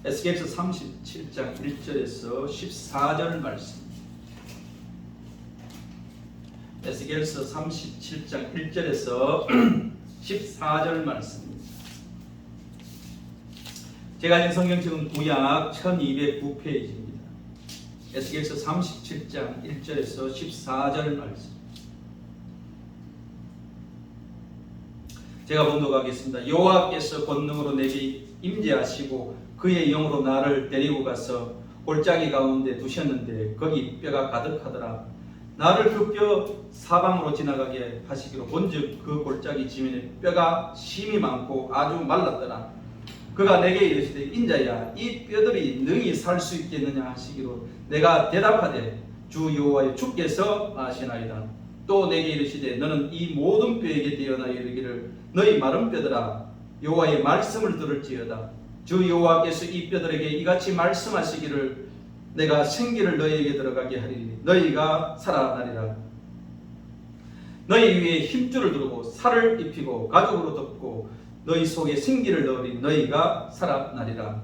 에스겔서 37장 1절에서 14절 말씀. 에스겔서 37장 1절에서 14절 말씀입니다. 제가 읽은 성경 지금 구약 1209페이지입니다. 에스겔서 37장 1절에서 14절 말씀. 제가 봉독하겠습니다. 여호와께서 권능으로 내게 임재하시고 그의 영으로 나를 데리고 가서 골짜기 가운데 두셨는데 거기 뼈가 가득하더라. 나를 그 뼈 사방으로 지나가게 하시기로 본즉 그 골짜기 지면에 뼈가 심이 많고 아주 말랐더라. 그가 내게 이르시되 인자야 이 뼈들이 능히 살 수 있겠느냐 하시기로 내가 대답하되 주 여호와의 주께서 아시나이다. 또 내게 이르시되 너는 이 모든 뼈에게 대언하여 이르기를 너희 마른 뼈들아 여호와의 말씀을 들을지어다. 주 여호와께서 이 뼈들에게 이같이 말씀하시기를 내가 생기를 너희에게 들어가게 하리니 너희가 살아나리라. 너희 위에 힘줄을 두르고 살을 입히고 가죽으로 덮고 너희 속에 생기를 넣으리 너희가 살아나리라.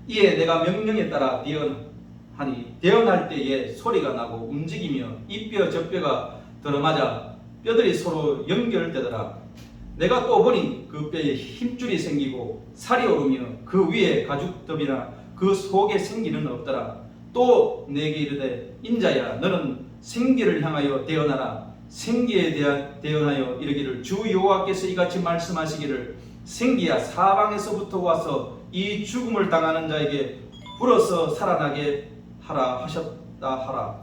이에 내가 명령에 따라 대언하니 대언할 때에 소리가 나고 움직이며 이 뼈 저 뼈가 들어맞아 뼈들이 서로 연결되더라. 내가 또 보니 그 뼈에 힘줄이 생기고 살이 오르며 그 위에 가죽덮이나 그 속에 생기는 없더라. 또 내게 이르되 인자야 너는 생기를 향하여 대언하라. 생기에 대한 대언하여 이르기를 주 여호와께서 이같이 말씀하시기를 생기야 사방에서부터 와서 이 죽음을 당하는 자에게 불어서 살아나게 하라 하셨다 하라.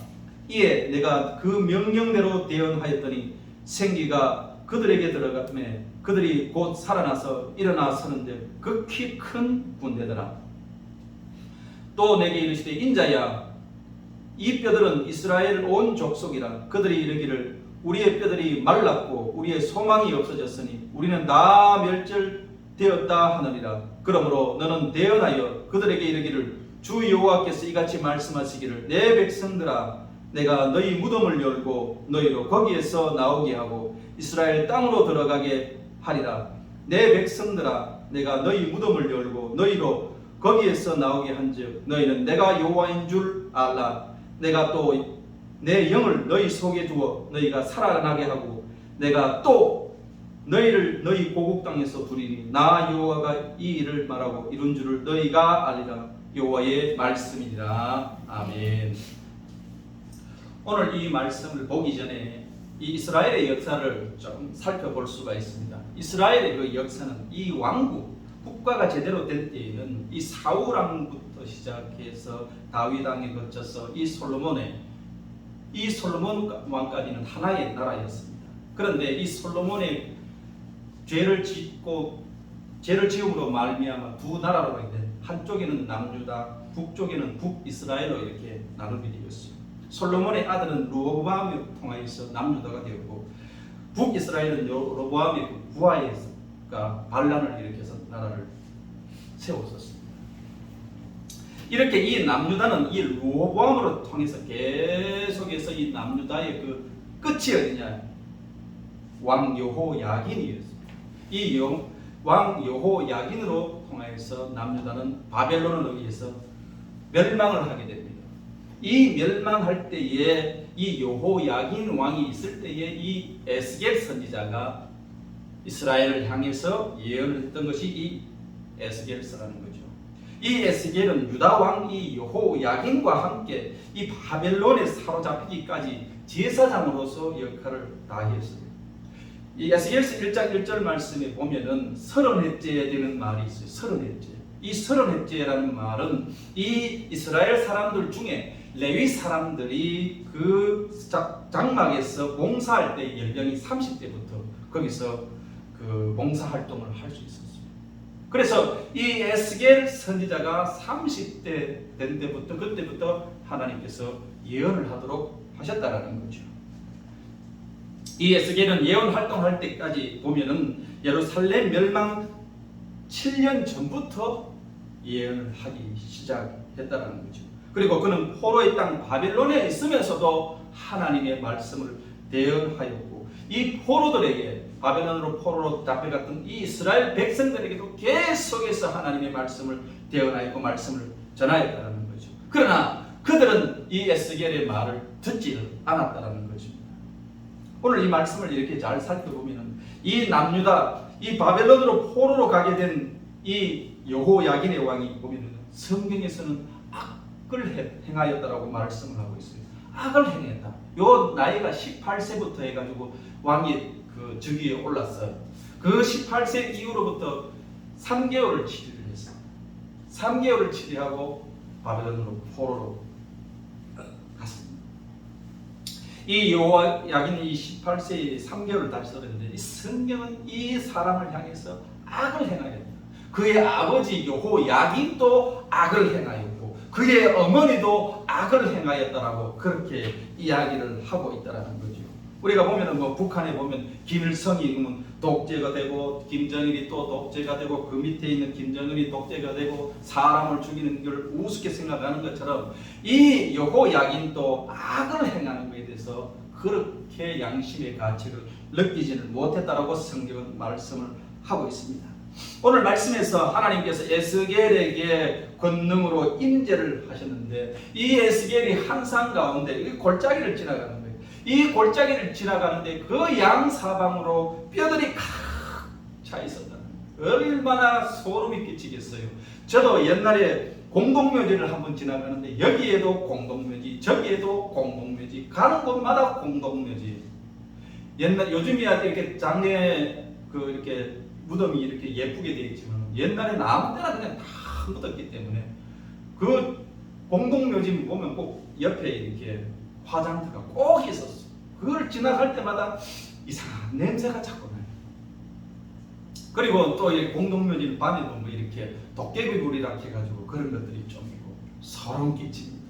이에 내가 그 명령대로 대언하였더니 생기가 그들에게 들어가매 그들이 곧 살아나서 일어나 서는데 극히 큰 군대더라. 또 내게 이르시되 인자야 이 뼈들은 이스라엘 온 족속이라. 그들이 이르기를 우리의 뼈들이 말랐고 우리의 소망이 없어졌으니 우리는 다 멸절되었다 하느니라. 그러므로 너는 대언하여 그들에게 이르기를 주 여호와께서 이같이 말씀하시기를 내 백성들아 내가 너희 무덤을 열고 너희로 거기에서 나오게 하고 이스라엘 땅으로 들어가게 하리라. 내 백성들아 내가 너희 무덤을 열고 너희로 거기에서 나오게 한즉 너희는 내가 여호와인 줄 알라. 내가 또 내 영을 너희 속에 두어 너희가 살아나게 하고 내가 또 너희를 너희 고국 땅에서 두리니 나 여호와가 이 일을 말하고 이룬 줄을 너희가 알리라. 여호와의 말씀이니라. 아멘. 오늘 이 말씀을 보기 전에 이 이스라엘의 역사를 좀 살펴볼 수가 있습니다. 이스라엘의 그 역사는 이 왕국 국가가 제대로 된 때에는 이 사울 왕부터 시작해서 다윗 왕에 거쳐서 이 솔로몬 왕까지는 하나의 나라였습니다. 그런데 이 솔로몬의 죄를 지음으로 말미암아 두 나라로 있는데 한쪽에는 남유다, 북쪽에는 북이스라엘로 이렇게 나누게 되었습니다. 솔로몬의 아들은 르호보암을 통하여서 남유다가 되었고 북이스라엘은 로보암의 부하가 반란을 일으켜서 나라를 세웠었습니다. 이렇게 이 남유다는 이 르호보암으로 통해서 계속해서 이 남유다의 그 끝이 어디냐? 왕 여호야긴이었습니다. 이 왕 여호야긴으로 통하여서 남유다는 바벨론을 의해서 멸망을 하게 됩니다. 이 멸망할 때에 이 여호야긴 왕이 있을 때에 이 에스겔 선지자가 이스라엘을 향해서 예언을 했던 것이 이 에스겔서라는 거죠. 이 에스겔은 유다 왕 이 여호야긴과 함께 이 바벨론에 사로잡히기까지 제사장으로서 역할을 다했습니다. 이 에스겔서 1장 1절 말씀에 보면은 30해째에 되는 말이 있어요. 30해째. 이 30해째라는 말은 이 이스라엘 사람들 중에 레위 사람들이 그 장막에서 봉사할 때 연령이 30대부터 거기서 그 봉사 활동을 할 수 있었습니다. 그래서 이 에스겔 선지자가 30대 된 때부터 그때부터 하나님께서 예언을 하도록 하셨다라는 거죠. 이 에스겔은 예언 활동할 때까지 보면은 예루살렘 멸망 7년 전부터 예언을 하기 시작했다라는 거죠. 그리고 그는 포로의 땅 바벨론에 있으면서도 하나님의 말씀을 대언하였고 이 포로들에게 바벨론으로 포로로 잡혀갔던 이 이스라엘 백성들에게도 계속해서 하나님의 말씀을 대언하였고 말씀을 전하였다는 거죠. 그러나 그들은 이 에스겔의 말을 듣지 않았다는 것입니다. 오늘 이 말씀을 이렇게 잘 살펴보면 이 남유다, 이 바벨론으로 포로로 가게 된 이 여호야긴의 왕이 보면 성경에서는 악을 행하였다라고 말씀을 하고 있어요. 악을 행했다. 요 나이가 18세부터 해가지고 왕이 그 즉위에 올랐어요. 그 18세 이후로부터 3개월을 치리를 했어요. 3개월을 치리하고 바벨론으로 포로로 갔습니다. 이 여호야긴이 18세에 3개월을 다시 들었는데 이 성경은 이 사람을 향해서 악을 행하였다. 그의 아버지 여호야긴도 악을 행하였고 그의 어머니도 악을 행하였다라고 그렇게 이야기를 하고 있다라는 거죠. 우리가 보면은 뭐 북한에 보면 김일성이 그러면 독재가 되고 김정일이 또 독재가 되고 그 밑에 있는 김정은이 독재가 되고 사람을 죽이는 걸 우습게 생각하는 것처럼 이 여호야긴도 악을 행하는 것에 대해서 그렇게 양심의 가치를 느끼지는 못했다라고 성경은 말씀을 하고 있습니다. 오늘 말씀에서 하나님께서 에스겔에게 권능으로 임재를 하셨는데 이 에스겔이 한산 가운데 이 골짜기를 지나가는 거예요. 이 골짜기를 지나가는데 그 양사방으로 뼈들이 칵 차 있었다는 거예요. 얼마나 소름이 끼치겠어요. 저도 옛날에 공동묘지를 한번 지나가는데 여기에도 공동묘지, 저기에도 공동묘지, 가는 곳마다 공동묘지. 옛날 요즘이야 이렇게 장례 그 이렇게 무덤이 이렇게 예쁘게 되어 있지만 옛날에는 아무 때나 그냥 다 묻었기 때문에 그 공동묘지 보면 꼭 옆에 이렇게 화장터가 꼭 있었어. 그걸 지나갈 때마다 이상한 냄새가 자꾸 나요. 그리고 또 이 공동묘지는 밤에 보면 이렇게 도깨비불이라 해가지고 그런 것들이 좀 있고 소름 끼칩니다.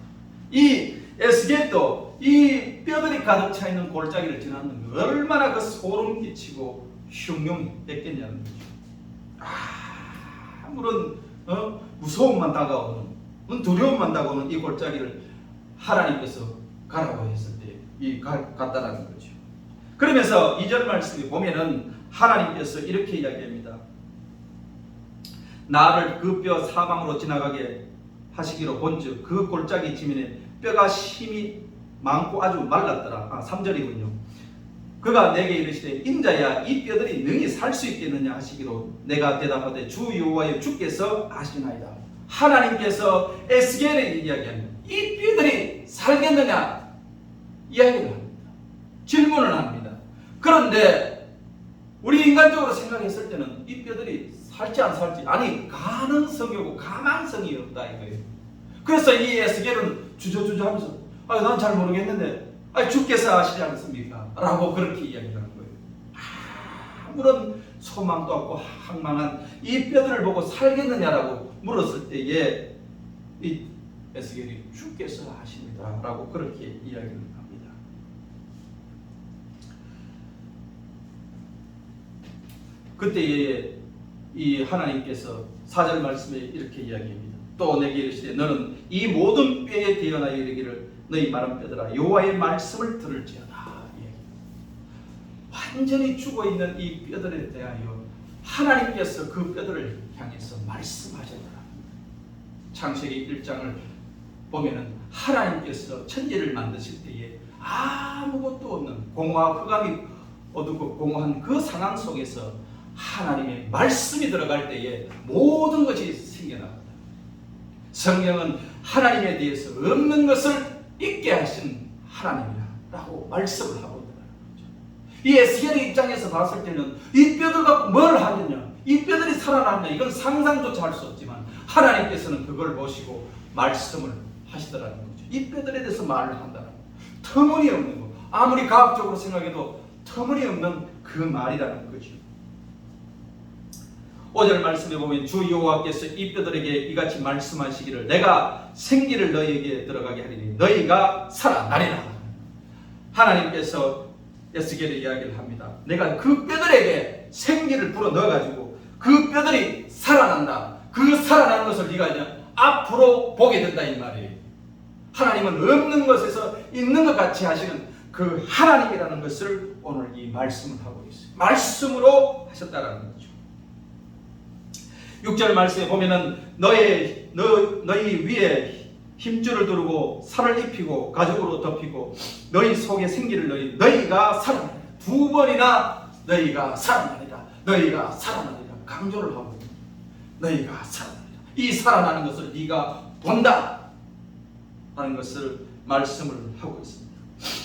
이 에스겔도 이 뼈들이 가득 차 있는 골짜기를 지났는데 얼마나 그 소름 끼치고 흉흉했겠냐는 거죠. 아무런 무서움만 다가오는, 두려움만 다가오는 이 골짜기를 하나님께서 가라고 했을 때 이 갔다라는 거죠. 그러면서 2절 말씀에 보면은 하나님께서 이렇게 이야기합니다. 나를 그 뼈 사방으로 지나가게 하시기로 본즉 그 골짜기 지면에 뼈가 심이 많고 아주 말랐더라. 3절이군요. 그가 내게 이르시되 인자야 이 뼈들이 능히 살 수 있겠느냐 하시기로 내가 대답하되 주 여호와여 주께서 아시나이다. 하나님께서 에스겔에 이야기합니다. 이 뼈들이 살겠느냐 이야기를 합니다. 질문을 합니다. 그런데 우리 인간적으로 생각했을 때는 이 뼈들이 살지 안 살지 아니 가능성이 없고 가망성이 없다 이거예요. 그래서 이 에스겔은 주저주저하면서 난 잘 모르겠는데 주께서 아시지 않습니까? 라고 그렇게 이야기하는 거예요. 아무런 소망도 없고 항망한 이 뼈들을 보고 살겠느냐라고 물었을 때에 이 에스겔이 주께서 아십니다 라고 그렇게 이야기를 합니다. 그때에 이 하나님께서 4절 말씀에 이렇게 이야기합니다. 또 내게 이르시되 너는 이 모든 뼈에 대언하여 이르기를 너희 마른 뼈들아 여호와의 말씀을 들을지어다. 완전히 죽어있는 이 뼈들에 대하여 하나님께서 그 뼈들을 향해서 말씀하셨더라. 창세기 1장을 보면은 하나님께서 천지를 만드실 때에 아무것도 없는 공허와 흑암이 어둡고 공허한 그 상황 속에서 하나님의 말씀이 들어갈 때에 모든 것이 생겨납니다. 성경은 하나님에 대해서 없는 것을 있게 하신 하나님이라고 말씀을 하고 있다는 거죠. 이 에스겔의 입장에서 봤을 때는 이 뼈들 갖고 뭘 하느냐, 이 뼈들이 살아나느냐 이건 상상조차 할 수 없지만 하나님께서는 그걸 보시고 말씀을 하시더라는 거죠. 이 뼈들에 대해서 말을 한다는 거. 터무니없는 거. 아무리 과학적으로 생각해도 터무니없는 그 말이라는 거죠. 5절 말씀에 보면 주 여호와께서 이 뼈들에게 이같이 말씀하시기를 내가 생기를 너희에게 들어가게 하리니 너희가 살아나리라. 하나님께서 에스겔에 이야기를 합니다. 내가 그 뼈들에게 생기를 불어 넣어가지고 그 뼈들이 살아난다. 그 살아나는 것을 네가 이제 앞으로 보게 된다 이 말이에요. 하나님은 없는 것에서 있는 것 같이 하시는 그 하나님이라는 것을 오늘 이 말씀을 하고 있어요. 말씀으로 하셨다라는 거죠. 6절 말씀에 보면은 너희 위에 힘줄을 두르고 살을 입히고 가죽으로 덮이고 너희 속에 생기를 너희가 살아나리라. 두 번이나 너희가 살아나리라. 너희가 살아나리라. 강조를 하고 있습니다. 너희가 살아나리라. 이 살아나는 것을 네가 본다 하는 것을 말씀을 하고 있습니다.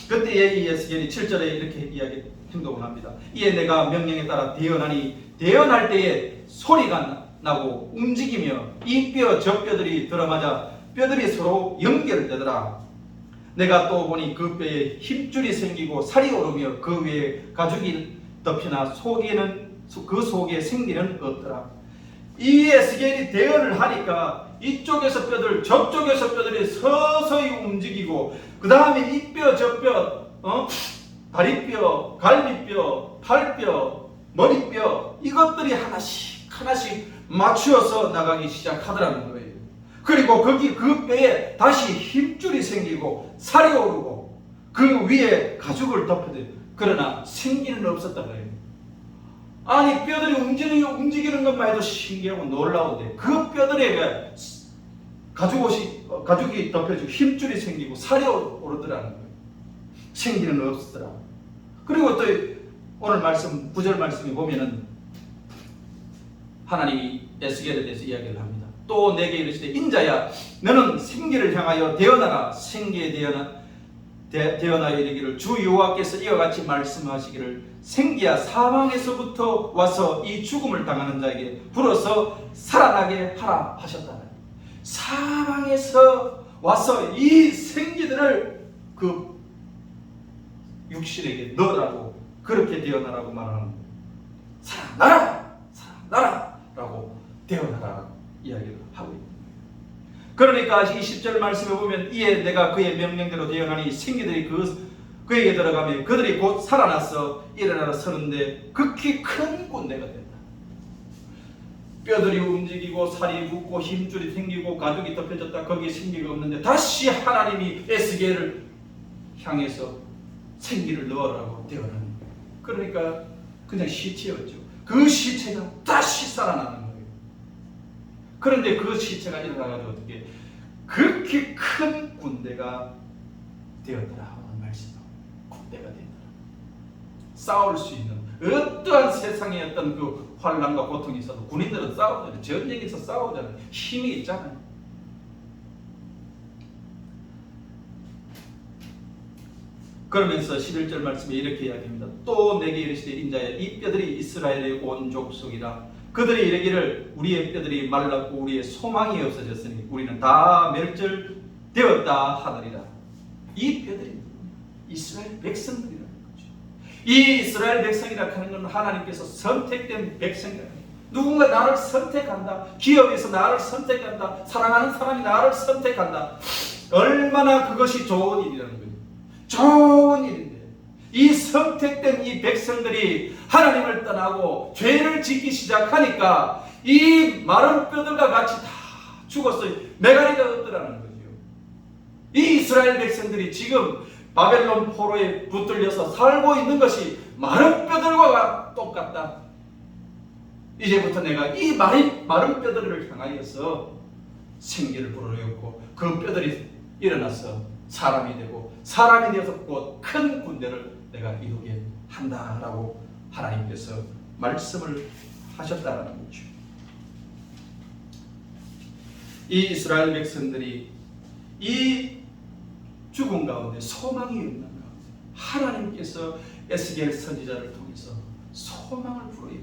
그때에 이 에스겔이 7절에 이렇게 행동을 합니다. 이에 내가 명령에 따라 대언하니 대언할 때에 소리가 나고 움직이며 이 뼈 저 뼈들이 들어맞아 뼈들이 서로 연결되더라. 내가 또 보니 그 뼈에 힘줄이 생기고 살이 오르며 그 위에 가죽이 덮이나 그 속에 생기는 없더라. 이 에스겔이 대언을 하니까 이쪽에서 뼈들 저쪽에서 뼈들이 서서히 움직이고 그 다음에 이 뼈 저 뼈 다리뼈, 갈비뼈, 팔뼈, 머리뼈 이것들이 하나씩 맞추어서 나가기 시작하더라는 거예요. 그리고 그 뼈에 다시 힘줄이 생기고 살이 오르고 그 위에 가죽을 덮어대요. 그러나 생기는 없었다 그래요. 아니 뼈들이 움직이는 것만 해도 신기하고 놀라운데 그 뼈들에 가죽이 덮여지고 힘줄이 생기고 살이 오르더라는 거예요. 생기는 없었더라. 그리고 또 오늘 말씀 9절 말씀에 보면은 하나님이 에스겔에 대해서 이야기를 합니다. 또 내게 이르시되 인자야 너는 생기를 향하여 대언하라. 생기에 대언하여 이르기를 주 여호와께서 이와 같이 말씀하시기를 생기야 사망에서부터 와서 이 죽음을 당하는 자에게 불어서 살아나게 하라 하셨다. 사망에서 와서 이 생기들을 그 육신에게 넣으라고 그렇게 대언하라고 말하는 거예요. 살아나라 라고 대언하라 이야기를 하고 있는 거예요. 그러니까 20절 말씀에 보면 이에 내가 그의 명령대로 대언하니 생기들이 그에게 들어가며 그들이 곧 살아나서 일어나서 서는데 극히 큰 군대가 된다. 뼈들이 움직이고 살이 붙고 힘줄이 생기고 가죽이 덮여졌다. 거기에 생기가 없는데 다시 하나님이 에스겔을 향해서 생기를 넣으라고 대언하는 거예요. 그러니까 그냥 시체였죠. 그 시체가 다시 살아나는 거예요. 그런데 그 시체가 일어나가지고 어떻게 그렇게 큰 군대가 되었더라 하는 말씀이에요. 군대가 되었더라. 싸울 수 있는 어떠한 세상에 어떤 그 환난과 고통이 있어도 군인들은 싸우잖아요. 전쟁에서 싸우잖아요. 힘이 있잖아요. 그러면서 11절 말씀에 이렇게 이야기합니다. 또 내게 이르시되 인자야 이 뼈들이 이스라엘의 온 족속이라. 그들이 이르기를 우리의 뼈들이 말랐고 우리의 소망이 없어졌으니 우리는 다 멸절되었다 하느니라. 이 뼈들이 이스라엘 백성들이라는 거죠. 이 이스라엘 백성이라 하는 건 하나님께서 선택된 백성이라는 거예요. 누군가 나를 선택한다. 기업에서 나를 선택한다. 사랑하는 사람이 나를 선택한다. 얼마나 그것이 좋은 일이라는 거예요. 좋은 일인데 이 선택된 이 백성들이 하나님을 떠나고 죄를 짓기 시작하니까 이 마른 뼈들과 같이 다 죽었어요. 메가리가 없더라는 거죠. 이 이스라엘 백성들이 지금 바벨론 포로에 붙들려서 살고 있는 것이 마른 뼈들과 똑같다. 이제부터 내가 이 마른 뼈들을 향하여서 생기를 불어넣고 그 뼈들이 일어나서 사람이 되고 사람이 되어서 곧 큰 군대를 내가 이루게 한다라고 하나님께서 말씀을 하셨다는 거죠. 이 이스라엘 백성들이 이 죽음 가운데 소망이 없는 가운데 하나님께서 에스겔 선지자를 통해서 소망을 불어요.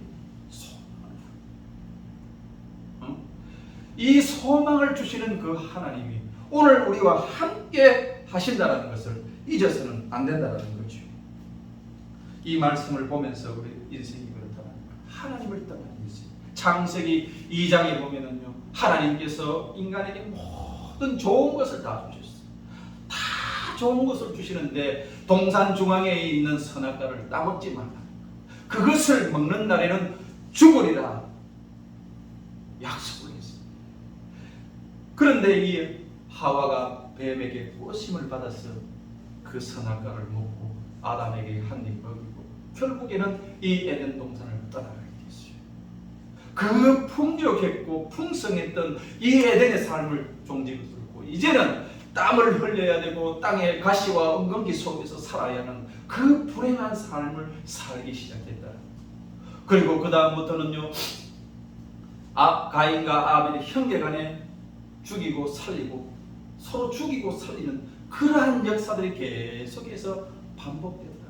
이 소망을 주시는 그 하나님이 오늘 우리와 함께 하신다는 것을 잊어서는 안 된다는 거죠. 이 말씀을 보면서 우리 인생이 그렇다면 하나님을 떠나는 인생. 창세기 2장에 보면은요, 하나님께서 인간에게 모든 좋은 것을 다 주셨어요. 다 좋은 것을 주시는데 동산 중앙에 있는 선악과를 따먹지 말라. 그것을 먹는 날에는 죽으리라 약속을 했어요. 그런데 이 하와가 뱀에게 꼬심을 받아서 그 선악과를 먹고 아담에게 한 입 먹이고 결국에는 이 에덴 동산을 떠나가게 됐어요. 그 풍족했고 풍성했던 이 에덴의 삶을 종지를 들고 이제는 땀을 흘려야 되고 땅의 가시와 엉겅퀴 속에서 살아야 하는 그 불행한 삶을 살기 시작했다. 그리고 그 다음부터는요, 가인과 아벨이 형제간에 죽이고 살리고 서로 죽이고 살리는 그러한 역사들이 계속해서 반복된다.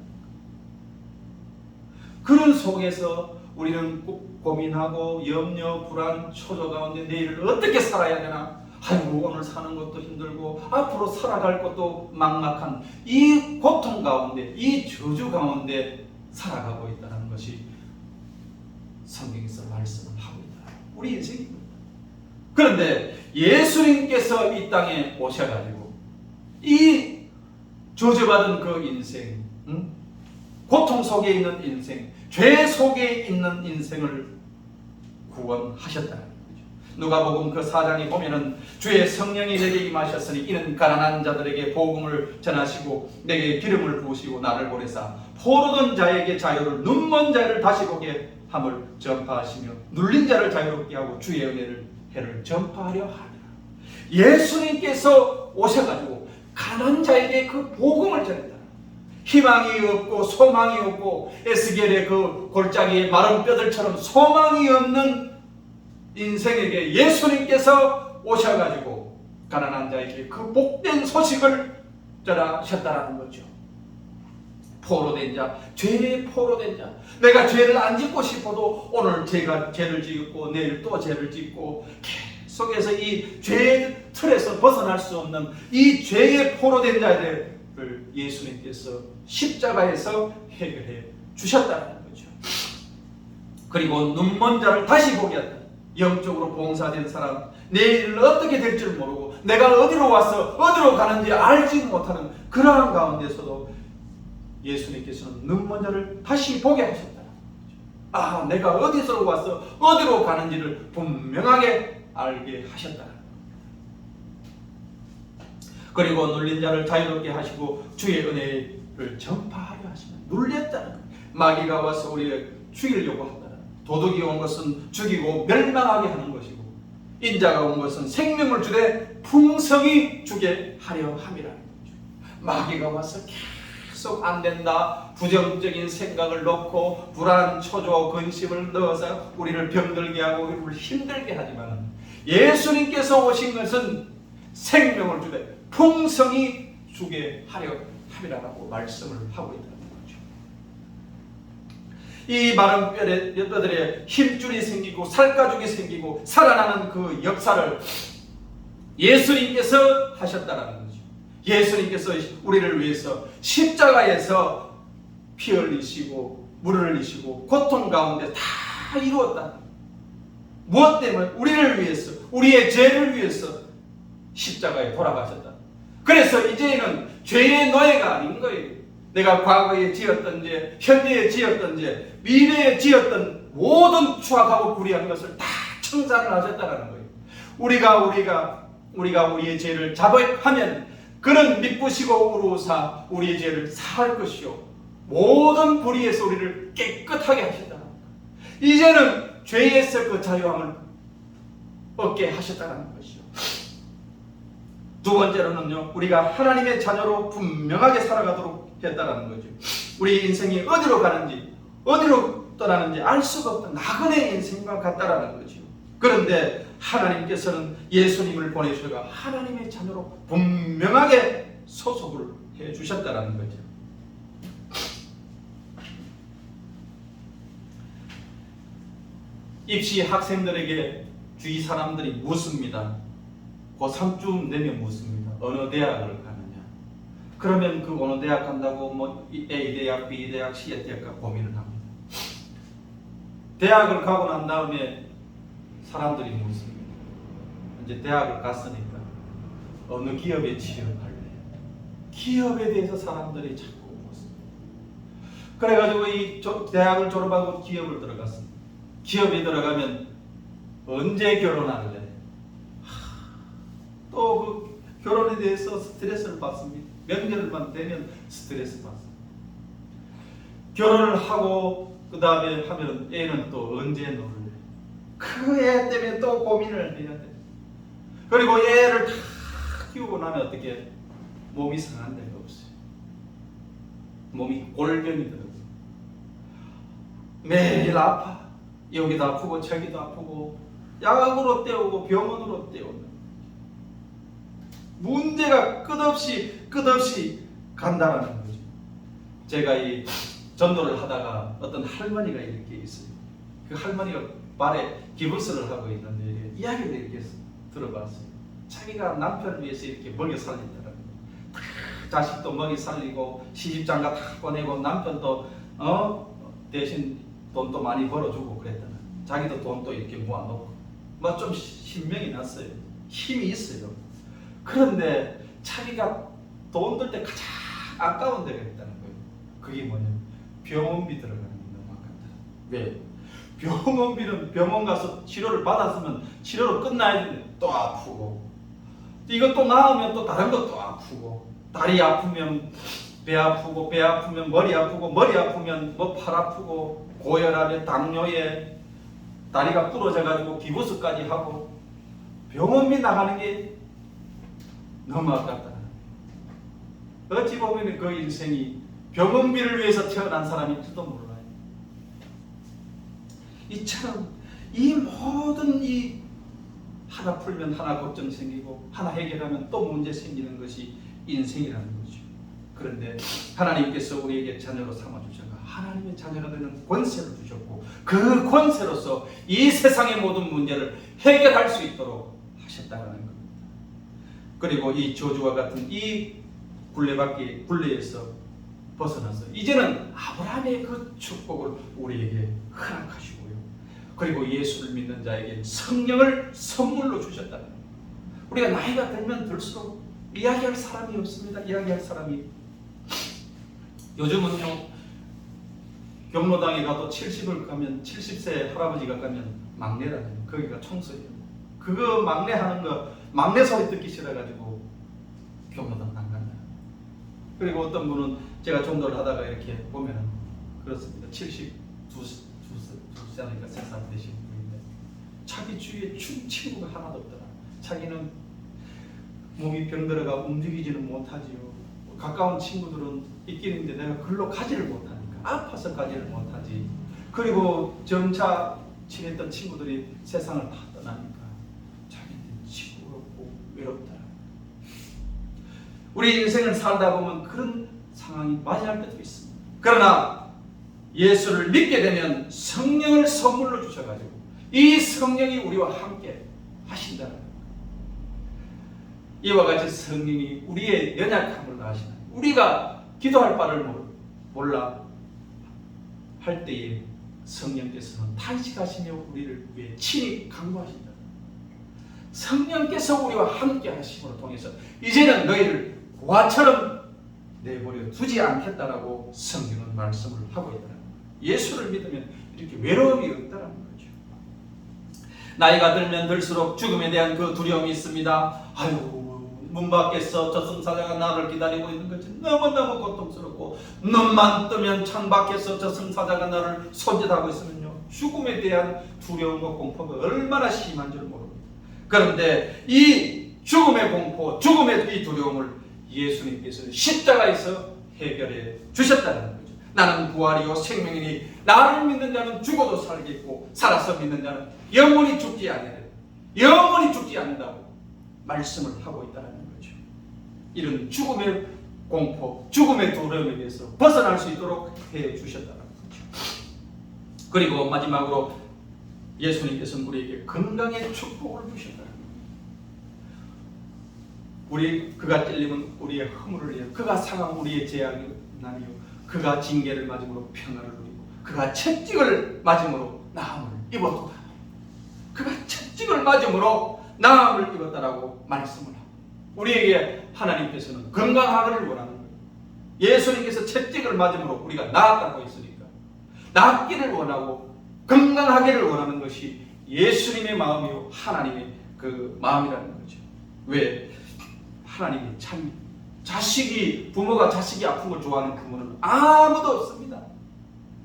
그런 속에서 우리는 고민하고 염려, 불안, 초조 가운데 내일을 어떻게 살아야 되나? 아이고, 오늘 사는 것도 힘들고 앞으로 살아갈 것도 막막한 이 고통 가운데, 이 저주 가운데 살아가고 있다는 것이 성경에서 말씀을 하고 있다. 우리 인생입니다. 그런데 예수님께서 이 땅에 오셔가지고 이 저주받은 그 인생, 고통 속에 있는 인생, 죄 속에 있는 인생을 구원하셨다는 거죠. 누가복음 그 4장에 보면은 주의 성령이 내게 임하셨으니 이는 가난한 자들에게 복음을 전하시고 내게 기름을 부으시고 나를 보내사 포로된 자에게 자유를, 눈먼 자를 다시 보게 함을 전파하시며 눌린 자를 자유롭게 하고 주의 은혜를 전파하려 하니라. 예수님께서 오셔가지고 가난한 자에게 그 복음을 전했다. 희망이 없고 소망이 없고 에스겔의 그 골짜기의 마른 뼈들처럼 소망이 없는 인생에게 예수님께서 오셔가지고 가난한 자에게 그 복된 소식을 전하셨다는 거죠. 포로된 자, 죄에 포로된 자, 내가 죄를 안 짓고 싶어도 오늘 제가 죄를 짓고 내일 또 죄를 짓고 계속해서 이 죄의 틀에서 벗어날 수 없는 이 죄에 포로된 자들을 예수님께서 십자가에서 해결해 주셨다는 거죠. 그리고 눈먼 자를 다시 보게 한다. 영적으로 봉사된 사람, 내일 어떻게 될 줄 모르고 내가 어디로 와서 어디로 가는지 알지 못하는 그러한 가운데서도 예수님께서는 눈먼 자를 다시 보게 하셨다는 거죠. 내가 어디서 와서 어디로 가는지를 분명하게 알게 하셨다는 거죠. 그리고 눌린 자를 자유롭게 하시고 주의 은혜를 전파하려 하시면 눌렸다는 거예요. 마귀가 와서 우리를 죽이려고 한다는 거예요. 도둑이 온 것은 죽이고 멸망하게 하는 것이고 인자가 온 것은 생명을 주되 풍성히 주게 하려 함이라는 거죠. 마귀가 와서 계속 안 된다, 부정적인 생각을 넣고 불안, 초조, 근심을 넣어서 우리를 병들게 하고 우리를 힘들게 하지만 예수님께서 오신 것은 생명을 주되 풍성히 주게 하려 함이라고 말씀을 하고 있다는 거죠. 이 마른 뼈들에 힘줄이 생기고 살가죽이 생기고 살아나는 그 역사를 예수님께서 하셨다는 거죠. 예수님께서 우리를 위해서 십자가에서 피 흘리시고 물을 흘리시고 고통 가운데 다 이루었다. 무엇 때문에? 우리를 위해서, 우리의 죄를 위해서 십자가에 돌아가셨다. 그래서 이제는 죄의 노예가 아닌 거예요. 내가 과거에 지었던 죄, 현재에 지었던 죄, 미래에 지었던 모든 추악하고 불의한 것을 다 청산을 하셨다는 거예요. 우리가 우리의 죄를 자백하면 그는 미쁘시고 우루사 우리의 죄를 사할 것이요 모든 불의에서 우리를 깨끗하게 하셨다는 거예요. 이제는 죄에서 그 자유함을 얻게 하셨다는 것이요. 두 번째로는요, 우리가 하나님의 자녀로 분명하게 살아가도록 했다는 거죠. 우리 인생이 어디로 가는지, 어디로 떠나는지 알 수가 없던 나그네 인생과 같다라는 거죠. 그런데 하나님께서는 예수님을 보내셔가 하나님의 자녀로 분명하게 소속을 해 주셨다는 거죠. 입시 학생들에게 주위 사람들이 묻습니다. 고3쯤 되면 묻습니다. 어느 대학을 가느냐. 그러면 그 어느 대학 간다고 뭐 A대학, B대학, C대학 고민을 합니다. 대학을 가고 난 다음에 사람들이 묻습니다. 이제 대학을 갔으니까 어느 기업에 취업할래? 기업에 대해서 사람들이 자꾸 묻습니다. 그래가지고 이 대학을 졸업하고 기업을 들어갔습니다. 기업에 들어가면 언제 결혼할래? 또 그 결혼에 대해서 스트레스를 받습니다. 명절만 되면 스트레스 받습니다. 결혼을 하고 그 다음에 하면 애는 또 언제 놀래? 그 애 때문에 또 고민을 해야 돼. 그리고 애를 다 키우고 나면 어떻게 몸이 상한 데가 없어요. 몸이 골병이 들어요. 매일 아파. 여기도 아프고 저기도 아프고 약으로 때우고 병원으로 때우는 문제가 끝없이 간다라는 거죠. 제가 이 전도를 하다가 어떤 할머니가 이렇게 있어요. 그 할머니가 발에 기부스를 하고 있는데 이야기를 이렇게 들어봤어요. 자기가 남편을 위해서 이렇게 먹여 살린다는 거예요. 자식도 먹여 살리고 시집장가 다 보내고 남편도 대신 돈도 많이 벌어주고 그랬다는. 자기도 돈도 이렇게 모아놓고 막 좀 신명이 났어요. 힘이 있어요. 그런데 자기가 돈 들 때 가장 아까운 데가 있다는 거예요. 그게 뭐냐면 병원비 들어가는 게 너무 아깝다. 왜? 병원비는 병원 가서 치료를 받았으면 치료로 끝나야 되는데 또 아프고 이거 또 나으면 또 다른 것도 아프고 다리 아프면 배 아프고 배 아프면 머리 아프고 머리 아프면 뭐 팔 아프고 고혈압에 당뇨에 다리가 부러져 가지고 기부스까지 하고 병원비 나가는 게 너무 아깝다. 어찌 보면 그 인생이 병원비를 위해서 태어난 사람일지도 몰라요. 이처럼 이 모든 이 하나 풀면 하나 걱정 생기고 하나 해결하면 또 문제 생기는 것이 인생이라는 거죠. 그런데 하나님께서 우리에게 자녀로 삼아주셔서 하나님의 자녀가 되는 권세를 주셨고 그 권세로서 이 세상의 모든 문제를 해결할 수 있도록 하셨다는 겁니다. 그리고 이 저주와 같은 이 굴레에서 벗어나서 이제는 아브라함의 그 축복을 우리에게 허락하시고요. 그리고 예수를 믿는 자에게 성령을 선물로 주셨다는 겁니다. 우리가 나이가 들면 들수록 이야기할 사람이 없습니다. 이야기할 사람이. 요즘은요. 경로당에 가도 70을 가면 70세 할아버지가 가면 막내라는 거기가 청소예요. 그거 막내 하는 거 막내 소리 듣기 싫어가지고 경로당 안 간다. 그리고 어떤 분은 제가 전도를 하다가 이렇게 보면은 그렇습니다. 72세니까 3살 되신 분인데 자기 주위에 친구가 하나도 없더라. 자기는 몸이 병들어가 움직이지는 못하지요. 가까운 친구들은 있긴 있는데 내가 글로 가지를 못하니까 아파서 가지를 못하지. 그리고 점차 친했던 친구들이 세상을 다 떠나니까 자기는 친구가 없고 외롭더라. 우리 인생을 살다 보면 그런 상황이 맞이할 때도 있습니다. 그러나 예수를 믿게 되면 성령을 선물로 주셔가지고 이 성령이 우리와 함께 하신다는 거예요. 이와 같이 성령이 우리의 연약함을 아시는, 우리가 기도할 바를 몰라 할 때에 성령께서는 탄식하시며 우리를 위해 친히 강구하신다. 성령께서 우리와 함께 하심으로 통해서 이제는 너희를 고아처럼 내버려 두지 않겠다라고 성경은 말씀을 하고 있다는 거예요. 예수를 믿으면 이렇게 외로움이 없다는 거죠. 나이가 들면 들수록 죽음에 대한 그 두려움이 있습니다. 아유, 문 밖에서 저승사자가 나를 기다리고 있는 것이 너무너무 고통스럽고 눈만 뜨면 창 밖에서 저승사자가 나를 손짓하고 있으면요, 죽음에 대한 두려움과 공포가 얼마나 심한 줄 모릅니다. 그런데 이 죽음의 공포, 죽음의 이 두려움을 예수님께서 십자가에서 해결해 주셨다는 거죠. 나는 부활이요 생명이니 나를 믿는 자는 죽어도 살겠고 살아서 믿는 자는 영원히 죽지 않으리라. 영원히 죽지 않는다고 말씀을 하고 있다는 거죠. 이런 죽음의 공포, 죽음의 두려움에 대해서 벗어날 수 있도록 해 주셨다는 거죠. 그리고 마지막으로 예수님께서는 우리에게 건강의 축복을 주셨다는 거예요. 그가 찔리면 우리의 허물을 위하여, 그가 상하면 우리의 재앙이 나며, 그가 징계를 맞음으로 평안을 누리고, 그가 채찍을 맞음으로 나음을 입었다. 그가 채찍을 맞음으로 나음을 입었다라고 말씀을 하고, 우리에게 하나님께서는 건강하기를 원하는 거예요. 예수님께서 채찍을 맞음으로 우리가 나았다고 했으니까 낫기를 원하고 건강하기를 원하는 것이 예수님의 마음이요 하나님의 그 마음이라는 거죠. 왜? 하나님이 참 부모가 자식이 아픈 걸 좋아하는 부모는 아무도 없습니다.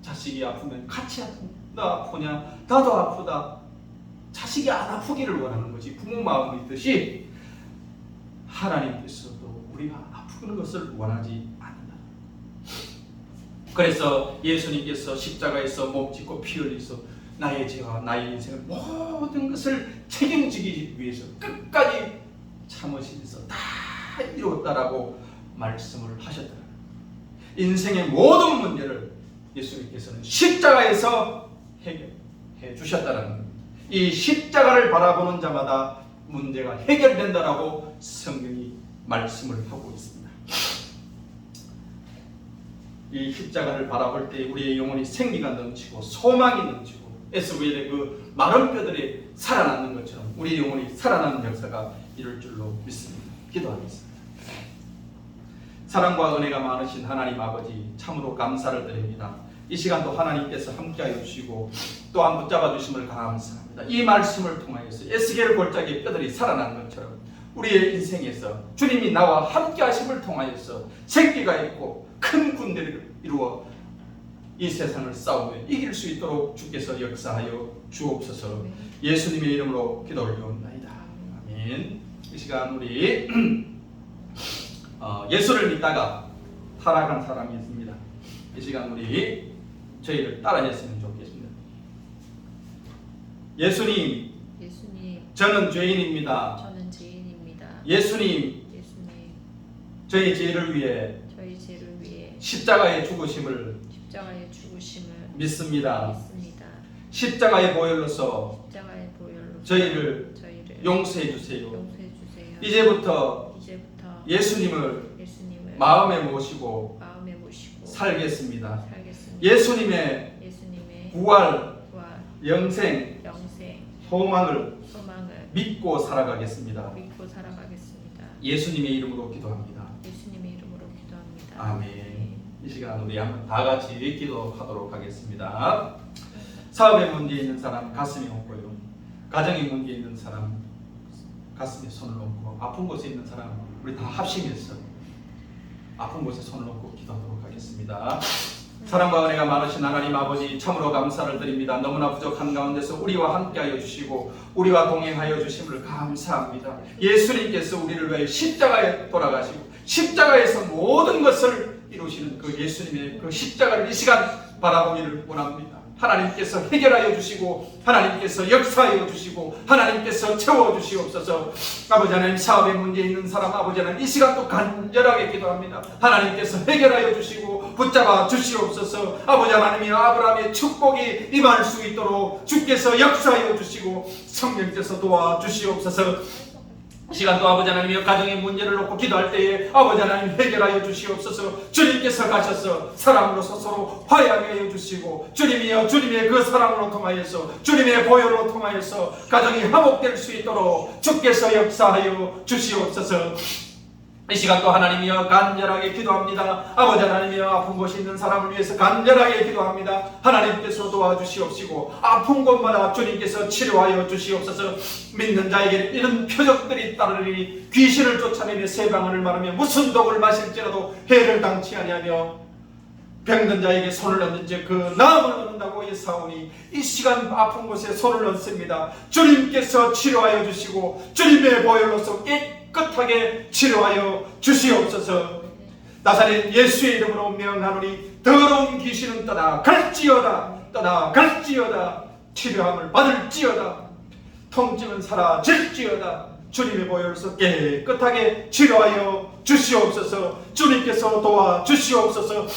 자식이 아프면 같이 아프냐? 너 아프냐? 나도 아프다. 자식이 안 아프기를 원하는 것이 부모 마음이 있듯이 하나님께서도 우리가 아프는 것을 원하지 않는다. 그래서 예수님께서 십자가에서 몸짓고 피 흘리서 나의 죄와 나의 인생을 모든 것을 책임지기 위해서 끝까지 참으시면서 다 이루었다라고 말씀을 하셨다. 인생의 모든 문제를 예수님께서는 십자가에서 해결해 주셨다는 겁니다. 이 십자가를 바라보는 자마다 문제가 해결된다라고 성경이 말씀을 하고 있습니다. 이 십자가를 바라볼 때 우리의 영혼이 생기가 넘치고 소망이 넘치고 에스겔의 그 마른 뼈들이 살아나는 것처럼 우리의 영혼이 살아나는 역사가 이룰 줄로 믿습니다. 기도하겠습니다. 사랑과 은혜가 많으신 하나님 아버지, 참으로 감사를 드립니다. 이 시간도 하나님께서 함께하여 주시고 또한 붙잡아 주심을 감사합니다. 이 말씀을 통하여서 에스겔 골짜기의 뼈들이 살아난 것처럼 우리의 인생에서 주님이 나와 함께하심을 통하여서 생기가 있고 큰 군대를 이루어 이 세상을 싸우며 이길 수 있도록 주께서 역사하여 주옵소서. 예수님의 이름으로 기도 올려옵나이다. 아멘. 이 시간 우리 예수를 믿다가 타락한 사람이 있습니다. 이 시간 우리 저희를 따라했으면 좋겠습니다. 예수님, 저는 죄인입니다. 예수님, 저희 죄를 위해 십자가의 죽으심을 믿습니다. 십자가의 보혈로서 저희를 용서해 주세요. 이제부터 예수님을 마음에 모시고 살겠습니다. 예수님의 부활, 영생, 소망을 믿고 살아가겠습니다. 예수님의 이름으로 기도합니다. 아멘. 이 시간 우리 한번 다 같이 기도하도록 하겠습니다. 사업에 문제 있는 사람 가슴이 얹고요. 가정에 문제 있는 사람 가슴에 손을 얹고, 아픈 곳에 있는 사람 우리 다 합심해서 아픈 곳에 손을 얹고 기도하도록 하겠습니다. 사랑과 은혜가 많으신 하나님 아버지, 참으로 감사를 드립니다. 너무나 부족한 가운데서 우리와 함께하여 주시고 우리와 동행하여 주심을 감사합니다. 예수님께서 우리를 위해 십자가에 돌아가시고 십자가에서 모든 것을 이루시는 그 예수님의 그 십자가를 이 시간 바라보기를 원합니다. 하나님께서 해결하여 주시고 하나님께서 역사하여 주시고 하나님께서 채워주시옵소서. 아버지 하나님, 사업에 문제 있는 사람 아버지 하나님 이 시간도 간절하게 기도합니다. 하나님께서 해결하여 주시고 붙잡아 주시옵소서. 아버지 하나님이 아브라함의 축복이 임할 수 있도록 주께서 역사하여 주시고 성령께서 도와주시옵소서. 시간도 아버지 하나님이여 가정의 문제를 놓고 기도할 때에 아버지 하나님 해결하여 주시옵소서. 주님께서 가셔서 사랑으로서 서로 화해하게 하여 주시고 주님이여 주님의 그 사랑으로 통하여서 주님의 보혈로 통하여서 가정이 화목될 수 있도록 주께서 역사하여 주시옵소서. 이 시간도 하나님이여 간절하게 기도합니다. 아버지 하나님이여 아픈 곳이 있는 사람을 위해서 간절하게 기도합니다. 하나님께서 도와주시옵시고 아픈 곳마다 주님께서 치료하여 주시옵소서. 믿는 자에게 이런 표적들이 따르니 귀신을 쫓아내며 세방언을 말하며 무슨 독을 마실지라도 해를 당치 아니하며 병든 자에게 손을 얹은 즉 그 나음을 얻는다고 예사오니 이 시간 아픈 곳에 손을 얹습니다. 주님께서 치료하여 주시고 주님의 보혈로서 깨끗하게 치료하여 주시옵소서. 나사렛 예수의 이름으로 명하노니 더러운 귀신은 떠나갈지어다. 떠나갈지어다. 치료함을 받을지어다. 통증은 사라질지어다. 주님의 보혈로서 깨끗하게 치료하여 주시옵소서. 주님께서 도와주시옵소서.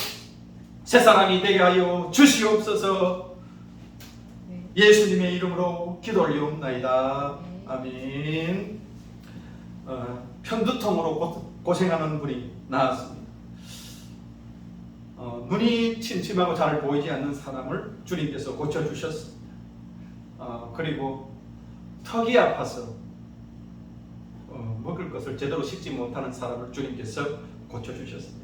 새 사람이 되게 하여 주시옵소서. 예수님의 이름으로 기도 올리옵나이다. 아멘. 편두통으로 고생하는 분이 나왔습니다. 눈이 침침하고 잘 보이지 않는 사람을 주님께서 고쳐주셨습니다. 그리고 턱이 아파서 먹을 것을 제대로 씹지 못하는 사람을 주님께서 고쳐주셨습니다.